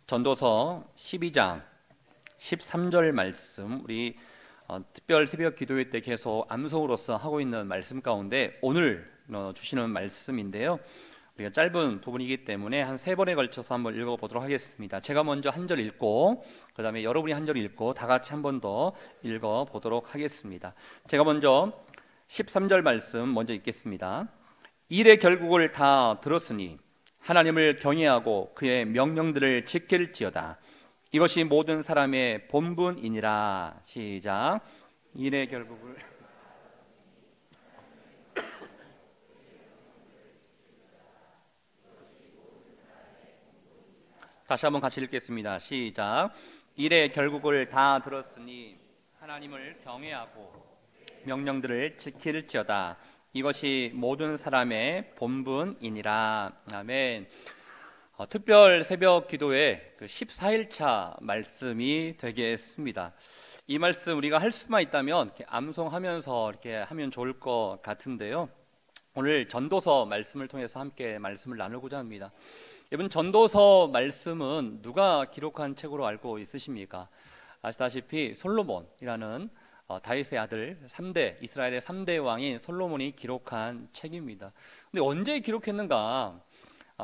전도서 12장 13절 말씀, 우리 특별 새벽 기도회 때 계속 암송으로서 하고 있는 말씀 가운데 오늘 주시는 말씀인데요, 우리가 짧은 부분이기 때문에 한 3번에 걸쳐서 한번 읽어보도록 하겠습니다. 제가 먼저 한 절 읽고 그 다음에 여러분이 한 절 읽고 다 같이 한 번 더 읽어보도록 하겠습니다. 제가 먼저 13절 말씀 먼저 읽겠습니다. 일의 결국을 다 들었으니 하나님을 경외하고 그의 명령들을 지킬지어다. 이것이 모든 사람의 본분이니라. 시작. 일의 결국을 다시 한번 같이 읽겠습니다. 시작. 일의 결국을 다 들었으니 하나님을 경외하고 명령들을 지킬지어다. 이것이 모든 사람의 본분이니라. 아멘. 특별 새벽 기도회 14일차 말씀이 되겠습니다. 이 말씀 우리가 할 수만 있다면 이렇게 암송하면서 이렇게 하면 좋을 것 같은데요, 오늘 전도서 말씀을 통해서 함께 말씀을 나누고자 합니다. 여러분, 전도서 말씀은 누가 기록한 책으로 알고 있으십니까? 아시다시피 솔로몬이라는 다윗의 아들 이스라엘의 3대 왕인 솔로몬이 기록한 책입니다. 근데 언제 기록했는가?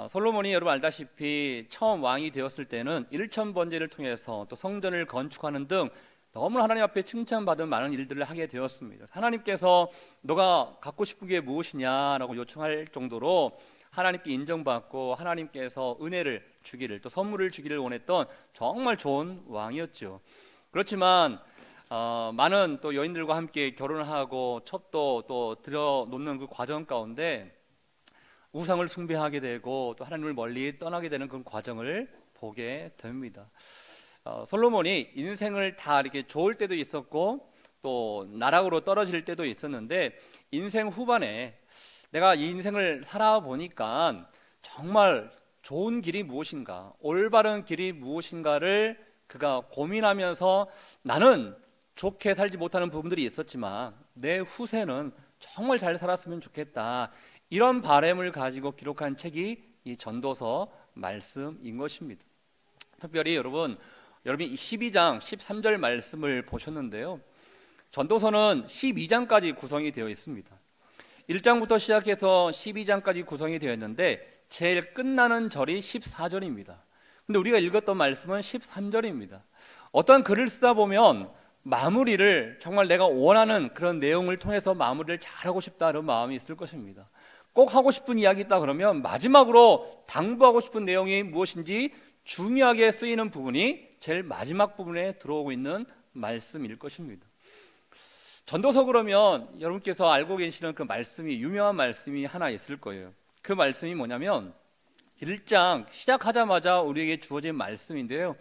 솔로몬이 여러분 알다시피 처음 왕이 되었을 때는 일천번제를 통해서 또 성전을 건축하는 등 너무나 하나님 앞에 칭찬받은 많은 일들을 하게 되었습니다. 하나님께서 너가 갖고 싶은 게 무엇이냐라고 요청할 정도로 하나님께 인정받고 하나님께서 은혜를 주기를, 또 선물을 주기를 원했던 정말 좋은 왕이었죠. 그렇지만 많은 또 여인들과 함께 결혼을 하고 첩도 또 들여놓는 그 과정 가운데 우상을 숭배하게 되고 또 하나님을 멀리 떠나게 되는 그 과정을 보게 됩니다. 솔로몬이 인생을 다 이렇게 좋을 때도 있었고 또 나락으로 떨어질 때도 있었는데, 인생 후반에 내가 이 인생을 살아보니까 정말 좋은 길이 무엇인가, 올바른 길이 무엇인가를 그가 고민하면서 나는 좋게 살지 못하는 부분들이 있었지만 내 후세는 정말 잘 살았으면 좋겠다, 이런 바람을 가지고 기록한 책이 이 전도서 말씀인 것입니다. 특별히 여러분이 12장 13절 말씀을 보셨는데요, 전도서는 12장까지 구성이 되어 있습니다. 1장부터 시작해서 12장까지 구성이 되어 있는데 제일 끝나는 절이 14절입니다. 근데 우리가 읽었던 말씀은 13절입니다. 어떤 글을 쓰다 보면 마무리를 정말 내가 원하는 그런 내용을 통해서 마무리를 잘하고 싶다는 마음이 있을 것입니다. 꼭 하고 싶은 이야기 있다 그러면 마지막으로 당부하고 싶은 내용이 무엇인지 중요하게 쓰이는 부분이 제일 마지막 부분에 들어오고 있는 말씀일 것입니다. 전도서 그러면 여러분께서 알고 계시는 그 말씀이, 유명한 말씀이 하나 있을 거예요. 그 말씀이 뭐냐면 1장 시작하자마자 우리에게 주어진 말씀인데요,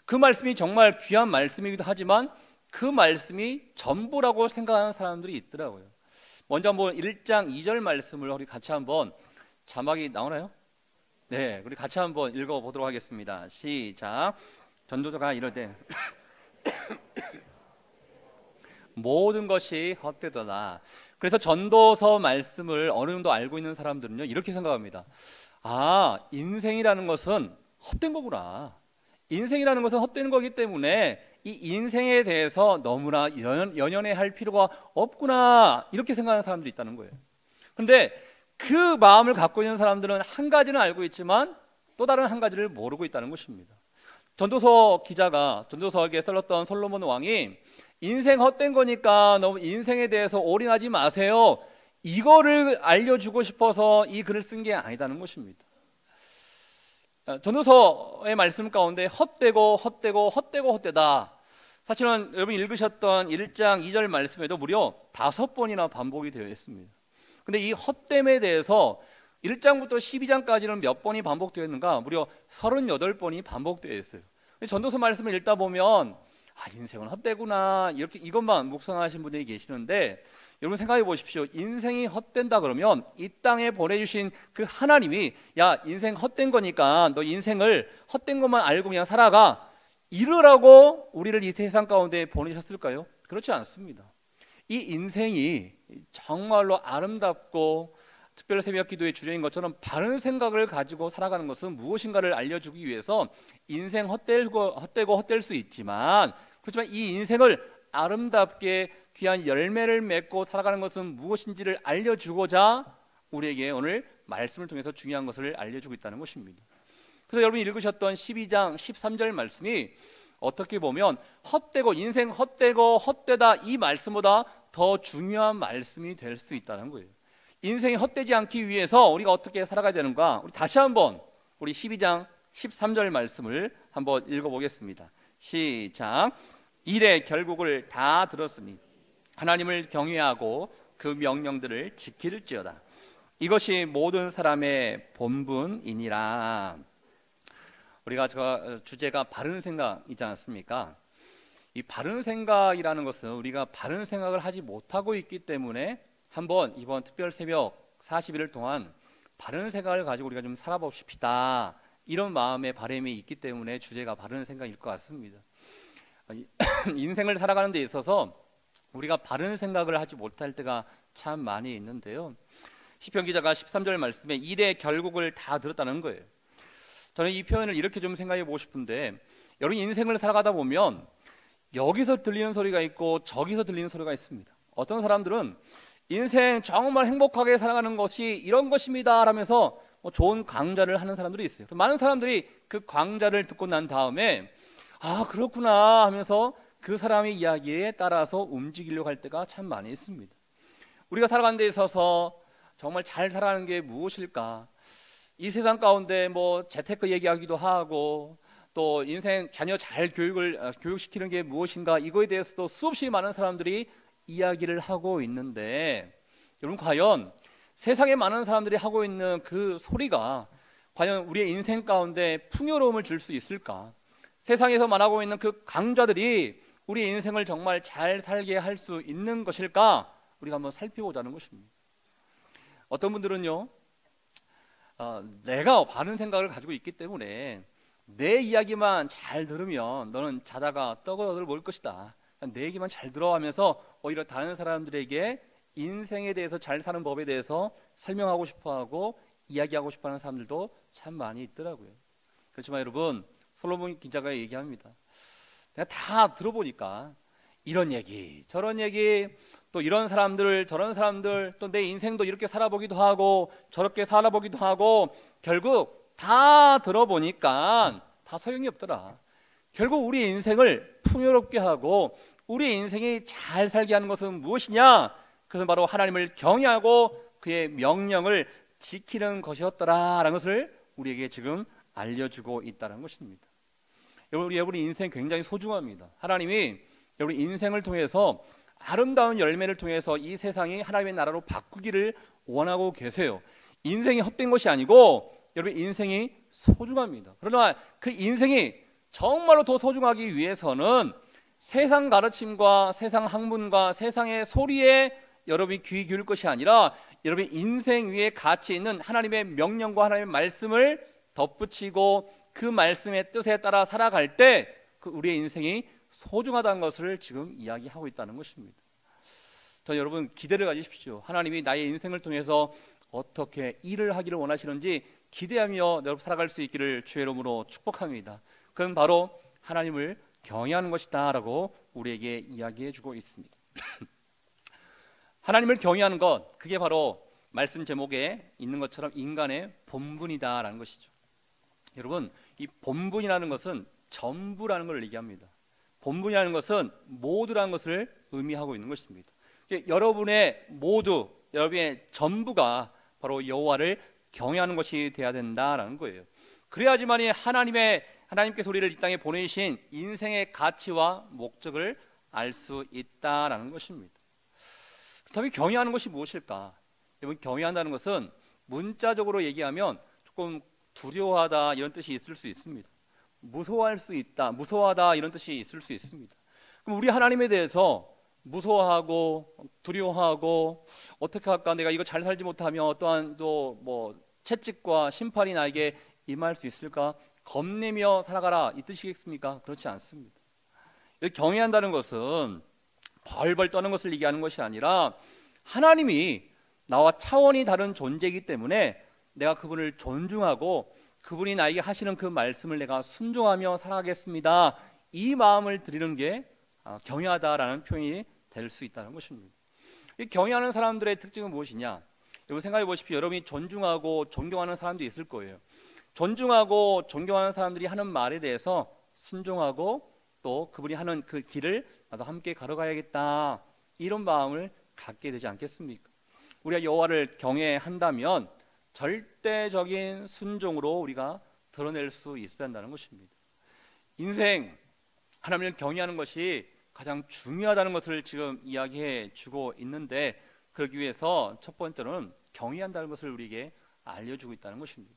그 말씀이 정말 귀한 말씀이기도 하지만 그 말씀이 전부라고 생각하는 사람들이 있더라고요. 먼저 한번 1장 2절 말씀을 우리 같이 한번, 자막이 나오나요? 네, 우리 같이 한번 읽어보도록 하겠습니다. 시작. 전도서가 이르되 모든 것이 헛되더라. 그래서 전도서 말씀을 어느 정도 알고 있는 사람들은요, 이렇게 생각합니다. 인생이라는 것은 헛된 거구나. 인생이라는 것은 헛된 거기 때문에 이 인생에 대해서 너무나 연연해할 필요가 없구나, 이렇게 생각하는 사람들이 있다는 거예요. 그런데 그 마음을 갖고 있는 사람들은 한 가지는 알고 있지만 또 다른 한 가지를 모르고 있다는 것입니다. 전도서 기자가, 전도서에 써렸던 솔로몬 왕이 인생 헛된 거니까 너무 인생에 대해서 올인하지 마세요, 이거를 알려주고 싶어서 이 글을 쓴 게 아니다는 것입니다. 전도서의 말씀 가운데 헛되고 헛되다, 사실은 여러분이 읽으셨던 1장 2절 말씀에도 무려 5번이나 반복이 되어 있습니다. 근데 이 헛됨에 대해서 1장부터 12장까지는 몇 번이 반복되었는가? 무려 38번이 반복되어 있어요. 전도서 말씀을 읽다 보면 인생은 헛되구나, 이렇게 이것만 묵상하신 분들이 계시는데, 여러분 생각해 보십시오. 인생이 헛된다 그러면 이 땅에 보내주신 그 하나님이 야, 인생 헛된 거니까 너 인생을 헛된 것만 알고 그냥 살아가, 이러라고 우리를 이 세상 가운데 보내셨을까요? 그렇지 않습니다. 이 인생이 정말로 아름답고 특별 새벽 기도의 주제인 것처럼 바른 생각을 가지고 살아가는 것은 무엇인가를 알려주기 위해서 인생 헛되고 헛될 수 있지만, 그렇지만 이 인생을 아름답게 귀한 열매를 맺고 살아가는 것은 무엇인지를 알려주고자 우리에게 오늘 말씀을 통해서 중요한 것을 알려주고 있다는 것입니다. 그래서 여러분이 읽으셨던 12장 13절 말씀이 어떻게 보면 헛되고 인생 헛되고 헛되다 이 말씀보다 더 중요한 말씀이 될 수 있다는 거예요. 인생이 헛되지 않기 위해서 우리가 어떻게 살아가야 되는가? 우리 다시 한번 우리 12장 13절 말씀을 한번 읽어보겠습니다. 시작. 이래 결국을 다 들었으니 하나님을 경외하고 그 명령들을 지킬지어다. 이것이 모든 사람의 본분이니라. 우리가 주제가 바른 생각이지 않습니까? 이 바른 생각이라는 것은 우리가 바른 생각을 하지 못하고 있기 때문에 한번 이번 특별 새벽 40일을 동안 바른 생각을 가지고 우리가 좀 살아봅시다. 이런 마음의 바람이 있기 때문에 주제가 바른 생각일 것 같습니다. 인생을 살아가는 데 있어서 우리가 바른 생각을 하지 못할 때가 참 많이 있는데요. 시편 기자가 13절 말씀에 일의 결국을 다 들었다는 거예요. 저는 이 표현을 이렇게 좀 생각해 보고 싶은데, 여러분 인생을 살아가다 보면 여기서 들리는 소리가 있고 저기서 들리는 소리가 있습니다. 어떤 사람들은 인생 정말 행복하게 살아가는 것이 이런 것입니다 라면서 좋은 강좌를 하는 사람들이 있어요. 많은 사람들이 그 강좌를 듣고 난 다음에 아 그렇구나 하면서 그 사람의 이야기에 따라서 움직이려고 할 때가 참 많이 있습니다. 우리가 살아가는 데 있어서 정말 잘 살아가는 게 무엇일까? 이 세상 가운데 뭐 재테크 얘기하기도 하고 또 인생 자녀 잘 교육시키는 게 무엇인가, 이거에 대해서도 수없이 많은 사람들이 이야기를 하고 있는데, 여러분 과연 세상에 많은 사람들이 하고 있는 그 소리가 과연 우리의 인생 가운데 풍요로움을 줄 수 있을까? 세상에서 말하고 있는 그 강좌들이 우리의 인생을 정말 잘 살게 할 수 있는 것일까? 우리가 한번 살펴보자는 것입니다. 어떤 분들은요, 내가 바른 생각을 가지고 있기 때문에 내 이야기만 잘 들으면 너는 자다가 떡을 얻을 먹을 것이다, 내 얘기만 잘 들어 하면서 오히려 다른 사람들에게 인생에 대해서 잘 사는 법에 대해서 설명하고 싶어하고 이야기하고 싶어하는 사람들도 참 많이 있더라고요. 그렇지만 여러분, 솔로몬 기자가 얘기합니다. 내가 다 들어보니까 이런 얘기 저런 얘기, 또 이런 사람들 저런 사람들, 또 내 인생도 이렇게 살아보기도 하고 저렇게 살아보기도 하고 결국 다 들어보니까 다 소용이 없더라. 결국 우리 인생을 풍요롭게 하고 우리 인생이 잘 살게 하는 것은 무엇이냐? 그것은 바로 하나님을 경외하고 그의 명령을 지키는 것이었더라라는 것을 우리에게 지금 알려주고 있다는 것입니다. 여러분 인생 굉장히 소중합니다. 하나님이 여러분 인생을 통해서 아름다운 열매를 통해서 이 세상이 하나님의 나라로 바꾸기를 원하고 계세요. 인생이 헛된 것이 아니고 여러분 인생이 소중합니다. 그러나 그 인생이 정말로 더 소중하기 위해서는 세상 가르침과 세상 학문과 세상의 소리에 여러분이 귀 기울일 것이 아니라 여러분의 인생 위에 가치 있는 하나님의 명령과 하나님의 말씀을 덧붙이고 그 말씀의 뜻에 따라 살아갈 때 그 우리의 인생이 소중하다는 것을 지금 이야기하고 있다는 것입니다. 저 여러분 기대를 가지십시오. 하나님이 나의 인생을 통해서 어떻게 일을 하기를 원하시는지 기대하며 여러분 살아갈 수 있기를 주의 이름으로 축복합니다. 그건 바로 하나님을 경외하는 것이다 라고 우리에게 이야기해 주고 있습니다. 하나님을 경외하는 것, 그게 바로 말씀 제목에 있는 것처럼 인간의 본분이다 라는 것이죠. 여러분 이 본분이라는 것은 전부라는 걸 얘기합니다. 본분이라는 것은 모두라는 것을 의미하고 있는 것입니다. 여러분의 모두, 여러분의 전부가 바로 여호와를 경외하는 것이 되어야 된다라는 거예요. 그래야지만이 하나님께서 우리를 이 땅에 보내신 인생의 가치와 목적을 알 수 있다라는 것입니다. 그렇다면 경외하는 것이 무엇일까? 여러분 경외한다는 것은 문자적으로 얘기하면 조금 두려워하다 이런 뜻이 있을 수 있습니다. 무서워할 수 있다, 무서워하다 이런 뜻이 있을 수 있습니다. 그럼 우리 하나님에 대해서 무서워하고 두려워하고 어떻게 할까? 내가 이거 잘 살지 못하면 어떠한 또 뭐 채찍과 심판이 나에게 임할 수 있을까? 겁내며 살아가라 이 뜻이겠습니까? 그렇지 않습니다. 여기 경외한다는 것은 벌벌 떠는 것을 얘기하는 것이 아니라 하나님이 나와 차원이 다른 존재이기 때문에 내가 그분을 존중하고 그분이 나에게 하시는 그 말씀을 내가 순종하며 살아가겠습니다. 이 마음을 드리는 게 경외하다라는 표현이 될 수 있다는 것입니다. 이 경외하는 사람들의 특징은 무엇이냐? 여러분 생각해 보십시오. 여러분이 존중하고 존경하는 사람도 있을 거예요. 존중하고 존경하는 사람들이 하는 말에 대해서 순종하고 또 그분이 하는 그 길을 나도 함께 걸어가야겠다, 이런 마음을 갖게 되지 않겠습니까? 우리가 여호와를 경외한다면 절대적인 순종으로 우리가 드러낼 수 있어야 한다는 것입니다. 인생 하나님을 경외하는 것이 가장 중요하다는 것을 지금 이야기해 주고 있는데, 그러기 위해서 첫 번째로는 경외한다는 것을 우리에게 알려주고 있다는 것입니다.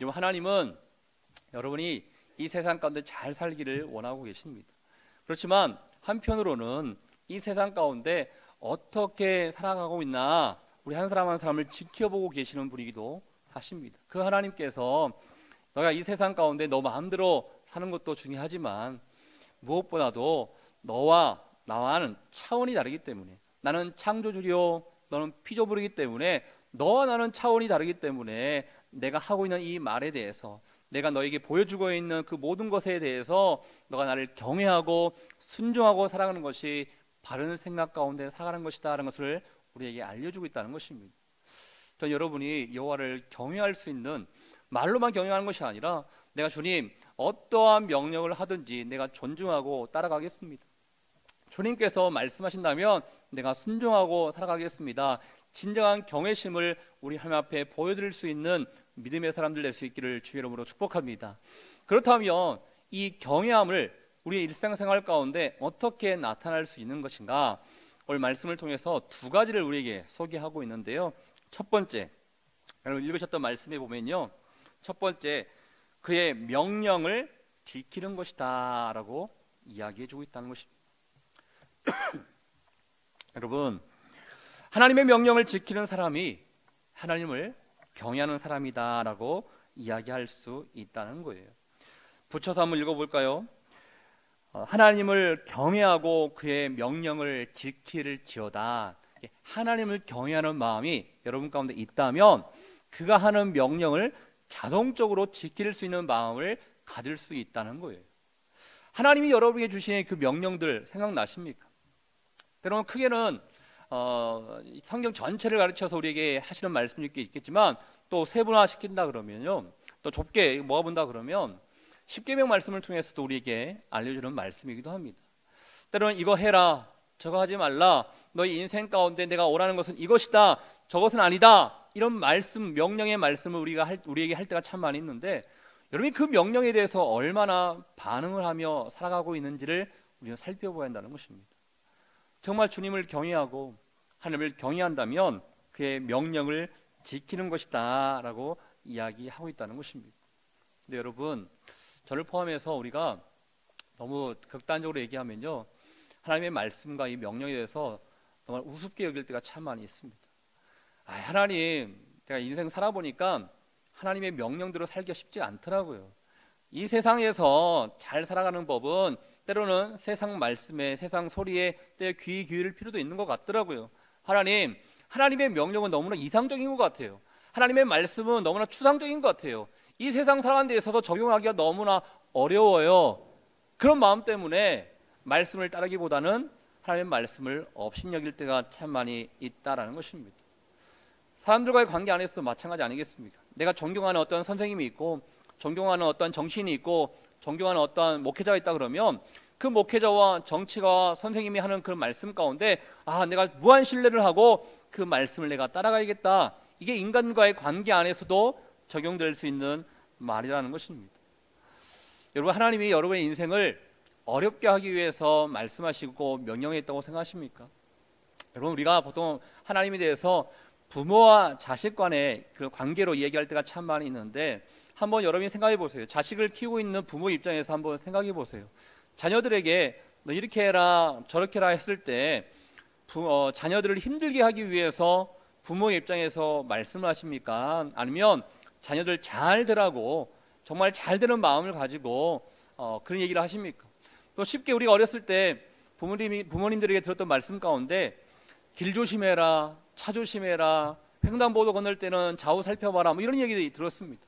여러분, 하나님은 여러분이 이 세상 가운데 잘 살기를 원하고 계십니다. 그렇지만 한편으로는 이 세상 가운데 어떻게 살아가고 있나 우리 한 사람 한 사람을 지켜보고 계시는 분이기도 하십니다. 그 하나님께서 너가 이 세상 가운데 너 마음대로 사는 것도 중요하지만 무엇보다도 너와 나와는 차원이 다르기 때문에, 나는 창조주요 너는 피조물이기 때문에 너와 나는 차원이 다르기 때문에 내가 하고 있는 이 말에 대해서, 내가 너에게 보여주고 있는 그 모든 것에 대해서 너가 나를 경외하고 순종하고 살아가는 것이 바른 생각 가운데 살아가는 것이다 라는 것을 우리에게 알려주고 있다는 것입니다. 전 여러분이 여호와를 경외할 수 있는, 말로만 경외하는 것이 아니라 내가 주님 어떠한 명령을 하든지 내가 존중하고 따라가겠습니다. 주님께서 말씀하신다면 내가 순종하고 살아가겠습니다. 진정한 경외심을 우리 하나님 앞에 보여드릴 수 있는 믿음의 사람들 될 수 있기를 주의 이름으로 축복합니다. 그렇다면 이 경외함을 우리의 일상생활 가운데 어떻게 나타날 수 있는 것인가? 오늘 말씀을 통해서 두 가지를 우리에게 소개하고 있는데요. 첫 번째, 여러분 읽으셨던 말씀에 보면요, 첫 번째, 그의 명령을 지키는 것이다 라고 이야기해 주고 있다는 것입니다. 여러분, 하나님의 명령을 지키는 사람이 하나님을 경외하는 사람이다 라고 이야기할 수 있다는 거예요. 붙여서 한번 읽어볼까요? 하나님을 경외하고 그의 명령을 지킬지어다. 하나님을 경외하는 마음이 여러분 가운데 있다면 그가 하는 명령을 자동적으로 지킬 수 있는 마음을 가질 수 있다는 거예요. 하나님이 여러분에게 주신 그 명령들 생각나십니까? 여러분, 크게는 성경 전체를 가르쳐서 우리에게 하시는 말씀이 있겠지만 또 세분화시킨다 그러면요, 또 좁게 모아본다 그러면 십계명 말씀을 통해서도 우리에게 알려주는 말씀이기도 합니다. 때로는 이거 해라, 저거 하지 말라, 너희 인생 가운데 내가 원하는 것은 이것이다, 저것은 아니다, 이런 말씀, 명령의 말씀을 우리에게 할 때가 참 많이 있는데, 여러분이 그 명령에 대해서 얼마나 반응을 하며 살아가고 있는지를 우리는 살펴봐야 한다는 것입니다. 정말 주님을 경외하고 하나님을 경외한다면 그의 명령을 지키는 것이다 라고 이야기하고 있다는 것입니다. 근데 여러분, 저를 포함해서 우리가 너무 극단적으로 얘기하면요, 하나님의 말씀과 이 명령에 대해서 정말 우습게 여길 때가 참 많이 있습니다. 하나님, 제가 인생 살아보니까 하나님의 명령대로 살기가 쉽지 않더라고요. 이 세상에서 잘 살아가는 법은 때로는 세상 말씀에, 세상 소리에 귀 기울일 필요도 있는 것 같더라고요. 하나님의 명령은 너무나 이상적인 것 같아요. 하나님의 말씀은 너무나 추상적인 것 같아요. 이 세상 살아가는 데 있어서 적용하기가 너무나 어려워요. 그런 마음 때문에 말씀을 따르기보다는 하나님의 말씀을 업신여길 때가 참 많이 있다라는 것입니다. 사람들과의 관계 안에서도 마찬가지 아니겠습니까? 내가 존경하는 어떤 선생님이 있고, 존경하는 어떤 정치인이 있고, 존경하는 어떤 목회자가 있다 그러면 그 목회자와 정치가와 선생님이 하는 그 말씀 가운데 내가 무한 신뢰를 하고 그 말씀을 내가 따라가야겠다, 이게 인간과의 관계 안에서도 적용될 수 있는 말이라는 것입니다. 여러분, 하나님이 여러분의 인생을 어렵게 하기 위해서 말씀하시고 명령했다고 생각하십니까? 여러분, 우리가 보통 하나님에 대해서 부모와 자식 간의 그 관계로 얘기할 때가 참 많이 있는데, 한번 여러분이 생각해 보세요. 자식을 키우고 있는 부모 입장에서 한번 생각해 보세요. 자녀들에게 너 이렇게 해라, 저렇게 해라 했을 때 자녀들을 힘들게 하기 위해서 부모의 입장에서 말씀을 하십니까? 아니면 자녀들 잘 되라고 정말 잘 되는 마음을 가지고 그런 얘기를 하십니까? 또 쉽게 우리가 어렸을 때 부모님들에게 들었던 말씀 가운데 길 조심해라, 차 조심해라, 횡단보도 건널 때는 좌우 살펴봐라, 뭐 이런 얘기 들었습니다.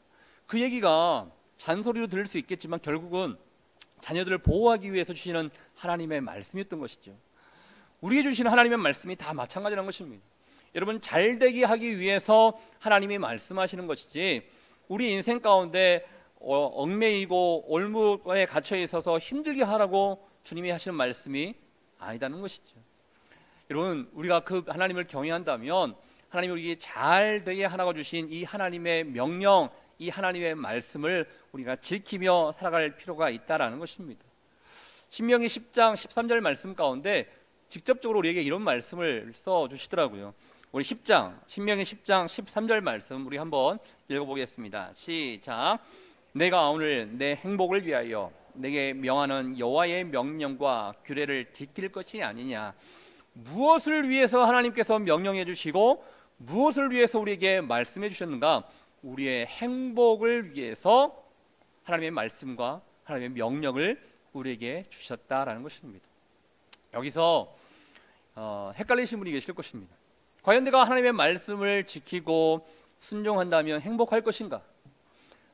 그 얘기가 잔소리로 들릴 수 있겠지만 결국은 자녀들을 보호하기 위해서 주시는 하나님의 말씀이었던 것이죠. 우리에게 주시는 하나님의 말씀이 다 마찬가지라는 것입니다. 여러분, 잘되게 하기 위해서 하나님이 말씀하시는 것이지 우리 인생 가운데 얽매이고 올무에 갇혀 있어서 힘들게 하라고 주님이 하시는 말씀이 아니다는 것이죠. 여러분, 우리가 그 하나님을 경외한다면 하나님이 우리에게 잘되게 하라고 주신 이 하나님의 명령, 이 하나님의 말씀을 우리가 지키며 살아갈 필요가 있다라는 것입니다. 신명기 10장 13절 말씀 가운데 직접적으로 우리에게 이런 말씀을 써주시더라고요. 우리 신명기 10장 13절 말씀 우리 한번 읽어보겠습니다. 시작. 내가 오늘 내 행복을 위하여 내게 명하는 여호와의 명령과 규례를 지킬 것이 아니냐. 무엇을 위해서 하나님께서 명령해 주시고 무엇을 위해서 우리에게 말씀해 주셨는가? 우리의 행복을 위해서 하나님의 말씀과 하나님의 명령을 우리에게 주셨다라는 것입니다. 여기서 헷갈리신 분이 계실 것입니다. 과연 내가 하나님의 말씀을 지키고 순종한다면 행복할 것인가?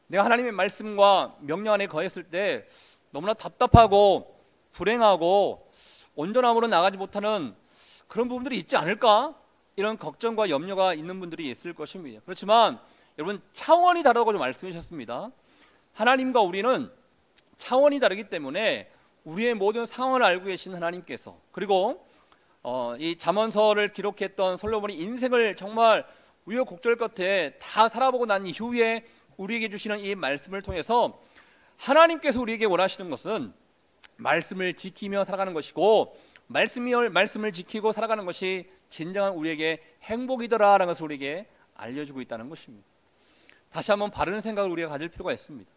내가 하나님의 말씀과 명령 안에 거했을 때 너무나 답답하고 불행하고 온전함으로 나가지 못하는 그런 부분들이 있지 않을까? 이런 걱정과 염려가 있는 분들이 있을 것입니다. 그렇지만 여러분, 차원이 다르다고 좀 말씀해 주셨습니다. 하나님과 우리는 차원이 다르기 때문에 우리의 모든 상황을 알고 계신 하나님께서, 그리고 이 잠언서를 기록했던 솔로몬이 인생을 정말 우여곡절 끝에 다 살아보고 난 이후에 우리에게 주시는 이 말씀을 통해서 하나님께서 우리에게 원하시는 것은 말씀을 지키며 살아가는 것이고, 말씀을 지키고 살아가는 것이 진정한 우리에게 행복이더라라는 것을 우리에게 알려주고 있다는 것입니다. 다시 한번 바른 생각을 우리가 가질 필요가 있습니다.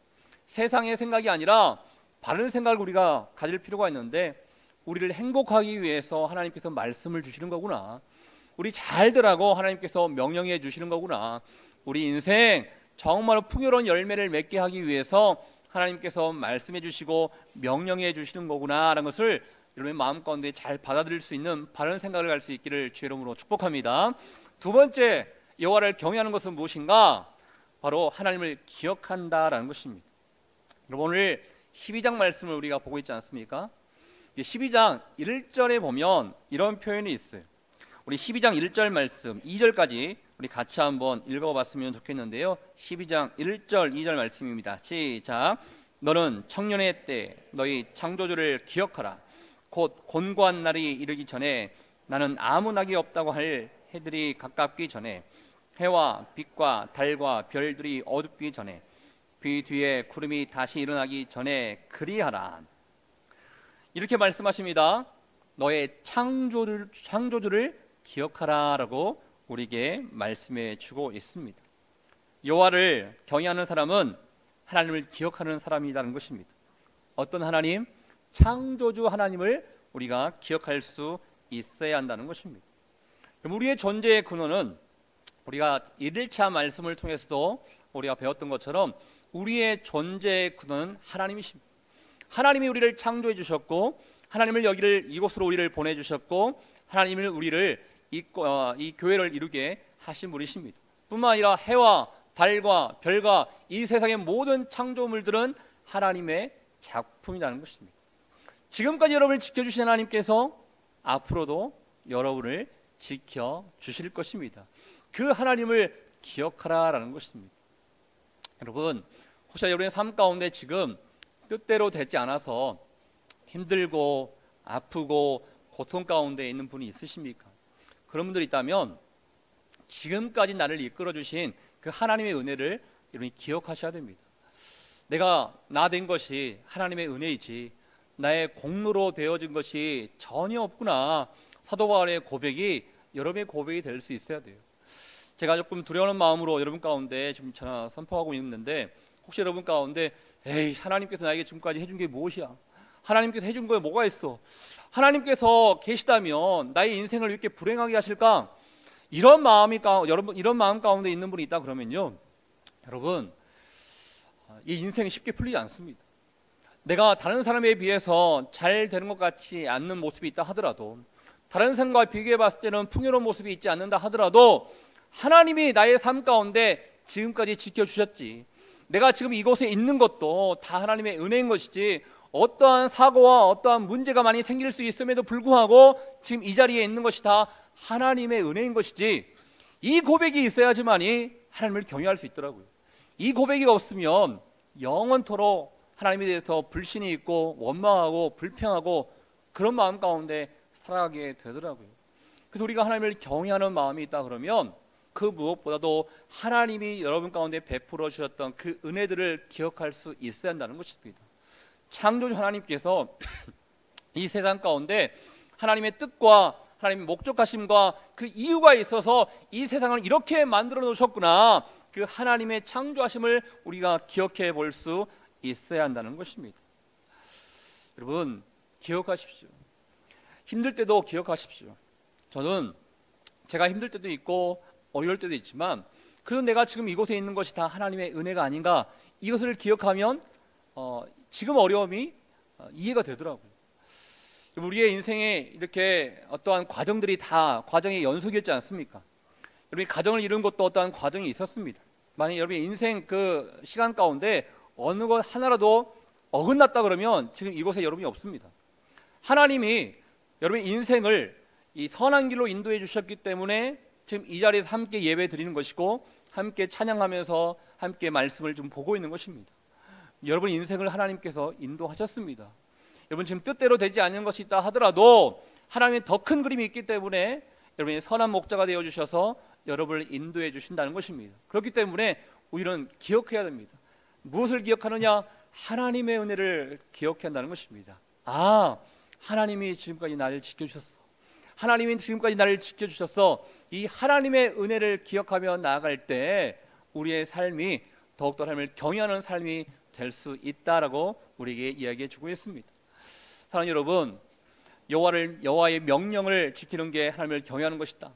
세상의 생각이 아니라 바른 생각을 우리가 가질 필요가 있는데, 우리를 행복하기 위해서 하나님께서 말씀을 주시는 거구나, 우리 잘 되라고 하나님께서 명령해 주시는 거구나, 우리 인생 정말 풍요로운 열매를 맺게 하기 위해서 하나님께서 말씀해 주시고 명령해 주시는 거구나 라는 것을 여러분의 마음 가운데 잘 받아들일 수 있는 바른 생각을 갈 수 있기를 주의 이름으로 축복합니다. 두 번째, 여호와를 경외하는 것은 무엇인가? 바로 하나님을 기억한다라는 것입니다. 여러분, 오늘 12장 말씀을 우리가 보고 있지 않습니까? 12장 1절에 보면 이런 표현이 있어요. 우리 12장 1절 말씀 2절까지 우리 같이 한번 읽어봤으면 좋겠는데요. 12장 1절 2절 말씀입니다. 시작. 너는 청년의 때 너희 창조주를 기억하라. 곧 곤고한 날이 이르기 전에, 나는 아무 낙이 없다고 할 해들이 가깝기 전에, 해와 빛과 달과 별들이 어둡기 전에, 비 뒤에 구름이 다시 일어나기 전에 그리하라. 이렇게 말씀하십니다. 너의 창조주를 기억하라 라고 우리에게 말씀해 주고 있습니다. 여호와를 경외하는 사람은 하나님을 기억하는 사람이라는 것입니다. 어떤 하나님? 창조주 하나님을 우리가 기억할 수 있어야 한다는 것입니다. 우리의 존재의 근원은 우리가 1일차 말씀을 통해서도 우리가 배웠던 것처럼 우리의 존재의 근원은 하나님이십니다. 하나님이 우리를 창조해 주셨고, 하나님을 이곳으로 우리를 보내주셨고, 하나님을 우리를 이 교회를 이루게 하신 분이십니다. 뿐만 아니라 해와 달과 별과 이 세상의 모든 창조물들은 하나님의 작품이라는 것입니다. 지금까지 여러분을 지켜주신 하나님께서 앞으로도 여러분을 지켜주실 것입니다. 그 하나님을 기억하라라는 것입니다. 여러분, 혹시 여러분의 삶 가운데 지금 뜻대로 되지 않아서 힘들고 아프고 고통 가운데 있는 분이 있으십니까? 그런 분들이 있다면 지금까지 나를 이끌어 주신 그 하나님의 은혜를 여러분이 기억하셔야 됩니다. 내가 나 된 것이 하나님의 은혜이지 나의 공로로 되어진 것이 전혀 없구나. 사도 바울의 고백이 여러분의 고백이 될 수 있어야 돼요. 제가 조금 두려운 마음으로 여러분 가운데 지금 전화 선포하고 있는데, 혹시 여러분 가운데 에이, 하나님께서 나에게 지금까지 해준 게 무엇이야? 하나님께서 해준 거에 뭐가 있어? 하나님께서 계시다면 나의 인생을 이렇게 불행하게 하실까? 이런 마음 가운데 있는 분이 있다 그러면요, 여러분, 이 인생이 쉽게 풀리지 않습니다. 내가 다른 사람에 비해서 잘 되는 것 같지 않는 모습이 있다 하더라도, 다른 삶과 비교해 봤을 때는 풍요로운 모습이 있지 않는다 하더라도 하나님이 나의 삶 가운데 지금까지 지켜주셨지. 내가 지금 이곳에 있는 것도 다 하나님의 은혜인 것이지, 어떠한 사고와 어떠한 문제가 많이 생길 수 있음에도 불구하고 지금 이 자리에 있는 것이 다 하나님의 은혜인 것이지, 이 고백이 있어야지만이 하나님을 경외할 수 있더라고요. 이 고백이 없으면 영원토록 하나님에 대해서 불신이 있고 원망하고 불평하고 그런 마음 가운데 살아가게 되더라고요. 그래서 우리가 하나님을 경외하는 마음이 있다 그러면 그 무엇보다도 하나님이 여러분 가운데 베풀어 주셨던 그 은혜들을 기억할 수 있어야 한다는 것입니다. 창조주 하나님께서 이 세상 가운데 하나님의 뜻과 하나님의 목적하심과 그 이유가 있어서 이 세상을 이렇게 만들어 놓으셨구나, 그 하나님의 창조하심을 우리가 기억해 볼 수 있어야 한다는 것입니다. 여러분, 기억하십시오. 힘들 때도 기억하십시오. 저는 제가 힘들 때도 있고 어려울 때도 있지만, 그래도 내가 지금 이곳에 있는 것이 다 하나님의 은혜가 아닌가, 이것을 기억하면 지금 어려움이 이해가 되더라고요. 우리의 인생에 이렇게 어떠한 과정들이 다 과정의 연속이었지 않습니까? 여러분이 가정을 이룬 것도 어떠한 과정이 있었습니다. 만약 여러분의 인생 그 시간 가운데 어느 것 하나라도 어긋났다 그러면 지금 이곳에 여러분이 없습니다. 하나님이 여러분의 인생을 이 선한 길로 인도해 주셨기 때문에 지금 이 자리에서 함께 예배 드리는 것이고, 함께 찬양하면서 함께 말씀을 좀 보고 있는 것입니다. 여러분 인생을 하나님께서 인도하셨습니다. 여러분 지금 뜻대로 되지 않는 것이 있다 하더라도 하나님의 더 큰 그림이 있기 때문에 여러분이 선한 목자가 되어 주셔서 여러분을 인도해 주신다는 것입니다. 그렇기 때문에 우리는 기억해야 됩니다. 무엇을 기억하느냐? 하나님의 은혜를 기억해야 한다는 것입니다. 아, 하나님이 지금까지 나를 지켜주셨어. 하나님이 지금까지 나를 지켜주셔서 이 하나님의 은혜를 기억하며 나아갈 때 우리의 삶이 더욱더 하나님을 경외하는 삶이 될 수 있다라고 우리에게 이야기해 주고 있습니다. 사랑하는 여러분, 여호와의 명령을 지키는 게 하나님을 경외하는 것이다.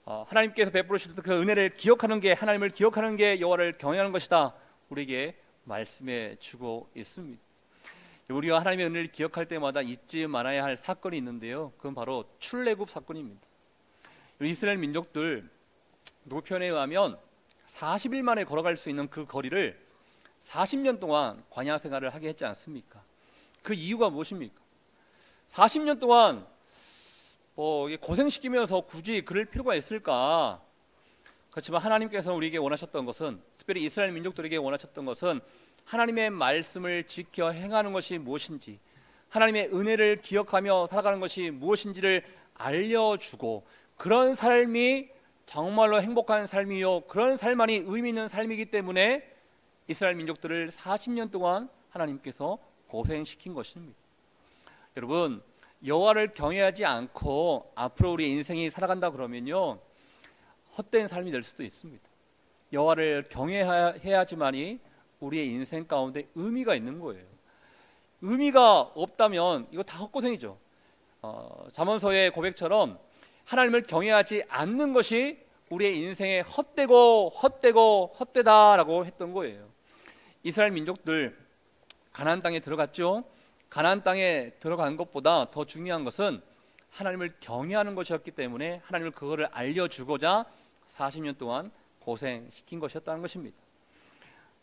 하나님께서 베풀으셨던 그 은혜를 기억하는 게, 하나님을 기억하는 게 여호와를 경외하는 것이다, 우리에게 말씀해 주고 있습니다. 우리가 하나님의 은혜를 기억할 때마다 잊지 말아야 할 사건이 있는데요, 그건 바로 출애굽 사건입니다. 이스라엘 민족들 누구 표현에 의하면 40일 만에 걸어갈 수 있는 그 거리를 40년 동안 광야 생활을 하게 했지 않습니까? 그 이유가 무엇입니까? 40년 동안 고생시키면서 굳이 그럴 필요가 있을까? 그렇지만 하나님께서 우리에게 원하셨던 것은, 특별히 이스라엘 민족들에게 원하셨던 것은 하나님의 말씀을 지켜 행하는 것이 무엇인지, 하나님의 은혜를 기억하며 살아가는 것이 무엇인지를 알려주고, 그런 삶이 정말로 행복한 삶이요, 그런 삶만이 의미 있는 삶이기 때문에 이스라엘 민족들을 40년 동안 하나님께서 고생시킨 것입니다. 여러분, 여호와를 경외하지 않고 앞으로 우리 인생이 살아간다 그러면요, 헛된 삶이 될 수도 있습니다. 여호와를 경외해야지만이 우리의 인생 가운데 의미가 있는 거예요. 의미가 없다면 이거 다 헛고생이죠. 잠언서의 고백처럼 하나님을 경외하지 않는 것이 우리의 인생에 헛되다라고 했던 거예요. 이스라엘 민족들 가나안 땅에 들어갔죠. 가나안 땅에 들어간 것보다 더 중요한 것은 하나님을 경외하는 것이었기 때문에 하나님을 그거를 알려주고자 40년 동안 고생시킨 것이었다는 것입니다.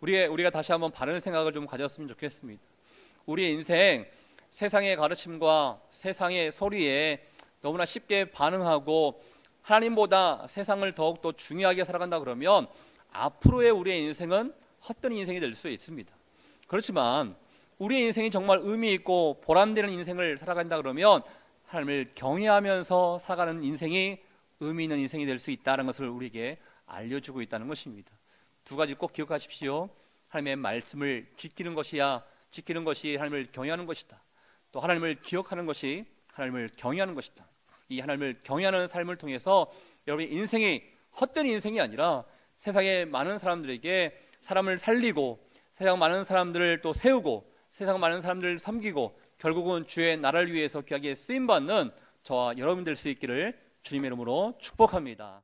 우리가 다시 한번 바른 생각을 좀 가졌으면 좋겠습니다. 우리의 인생, 세상의 가르침과 세상의 소리에 너무나 쉽게 반응하고 하나님보다 세상을 더욱더 중요하게 살아간다 그러면 앞으로의 우리의 인생은 헛된 인생이 될 수 있습니다. 그렇지만 우리의 인생이 정말 의미 있고 보람되는 인생을 살아간다 그러면 하나님을 경외하면서 살아가는 인생이 의미 있는 인생이 될 수 있다는 것을 우리에게 알려주고 있다는 것입니다. 두 가지 꼭 기억하십시오. 하나님의 말씀을 지키는 것이 하나님을 경외하는 것이다. 또 하나님을 기억하는 것이 하나님을 경외하는 것이다. 이 하나님을 경외하는 삶을 통해서 여러분의 인생이 헛된 인생이 아니라 세상의 많은 사람들에게 사람을 살리고, 세상 많은 사람들을 또 세우고, 세상 많은 사람들을 섬기고, 결국은 주의 나라를 위해서 귀하게 쓰임받는 저와 여러분 될 수 있기를 주님의 이름으로 축복합니다.